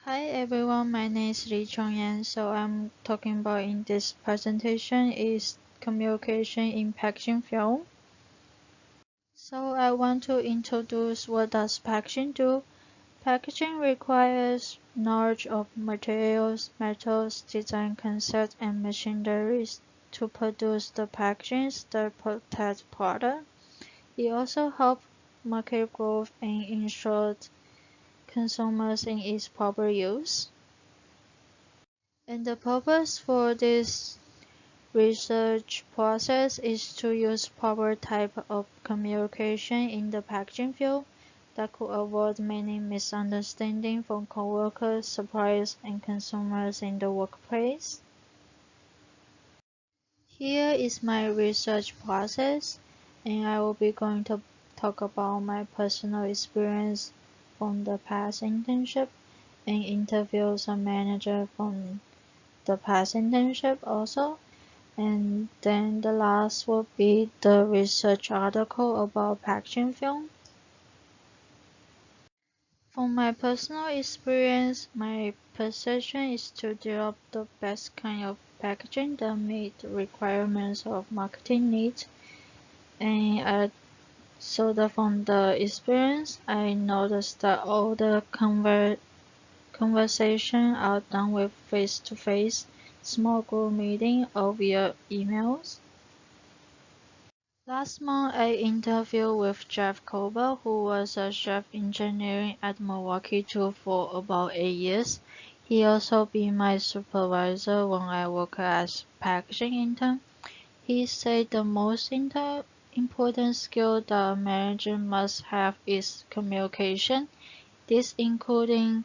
Hi everyone, my name is Lee Chongyan. So I'm talking about in this presentation is communication in packaging film. So I want to introduce what does packaging do. Packaging requires knowledge of materials, metals, design concepts, and machineries to produce the packagings that protect product. It also helps market growth and ensures consumers in its proper use. And the purpose for this research process is to use proper type of communication in the packaging field that could avoid many misunderstandings from coworkers, suppliers, and consumers in the workplace. Here is my research process, and I will be going to talk about my personal experience from the past internship and interview some manager from the past internship also. And then the last will be the research article about packaging film. From my personal experience, my position is to develop the best kind of packaging that meet the requirements of marketing needs. And so that from the experience, I noticed that all the conversation are done with face-to-face, small group meeting or via emails. Last month, I interviewed with Jeff Kober, who was a chef engineering at Milwaukee Tool for about 8 years. He also been my supervisor when I worked as packaging intern. He said the most important skill that a manager must have is communication. This including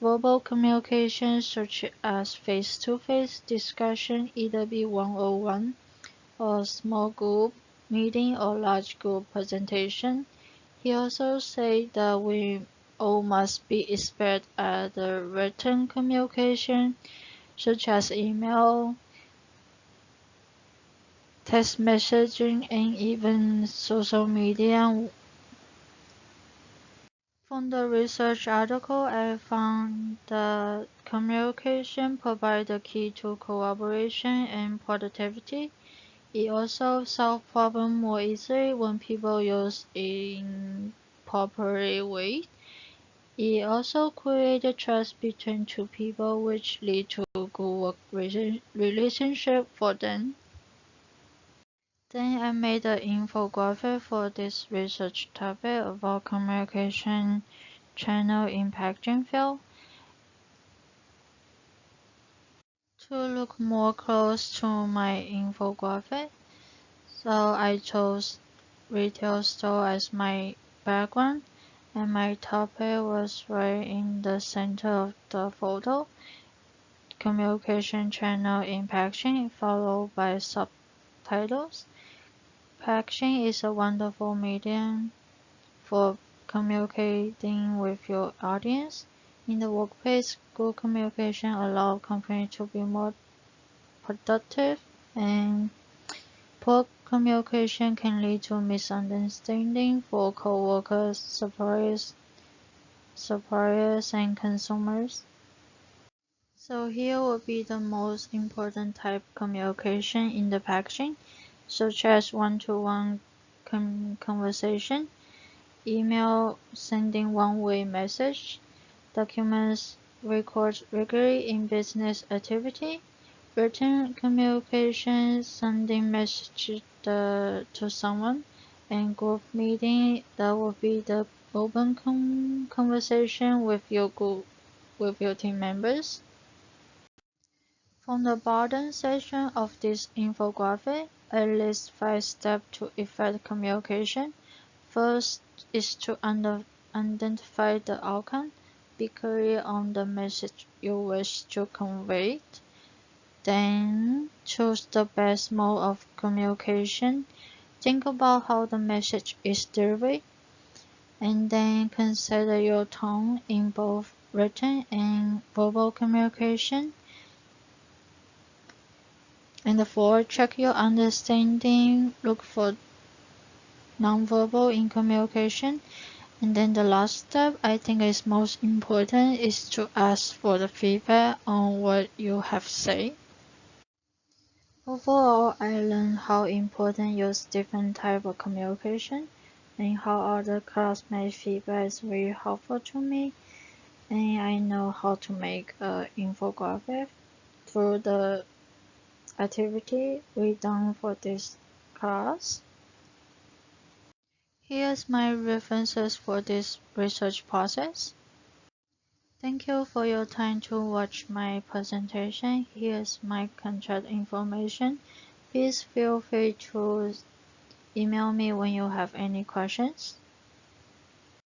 verbal communication such as face-to-face discussion, either be one-on-one or small group meeting or large group presentation. He also said that we all must be expert at the written communication, such as email, text messaging, and even social media. From the research article, I found that communication provides the key to collaboration and productivity. It also solves problems more easily when people use it in proper way. It also creates trust between two people, which lead to good work relationship for them. Then I made an infographic for this research topic about communication channel in packaging field. To look more close to my infographic, so I chose retail store as my background, and my topic was right in the center of the photo. Communication channel in packaging, followed by subtitles. Packaging is a wonderful medium for communicating with your audience. In the workplace, good communication allows companies to be more productive, and poor communication can lead to misunderstanding for coworkers, suppliers, and consumers. So here will be the most important type of communication in the packaging, such as one-to-one conversation, email sending one-way message, documents records regularly in business activity, written communication sending message to someone, and group meeting that will be the open conversation with your group with your team members. From the bottom section of this infographic, I list 5 steps to effective communication. First is to identify the outcome. Be clear on the message you wish to convey. Then choose the best mode of communication. Think about how the message is delivered, and then consider your tone in both written and verbal communication. And 4, check your understanding. Look for nonverbal in communication. And then the last step I think is most important is to ask for the feedback on what you have said. Overall, I learned how important use different type of communication and how other classmates' feedback is very helpful to me. And I know how to make an infographic through the activity we done for this class. Here's my references for this research process. Thank you for your time to watch my presentation. Here's my contact information. Please feel free to email me when you have any questions.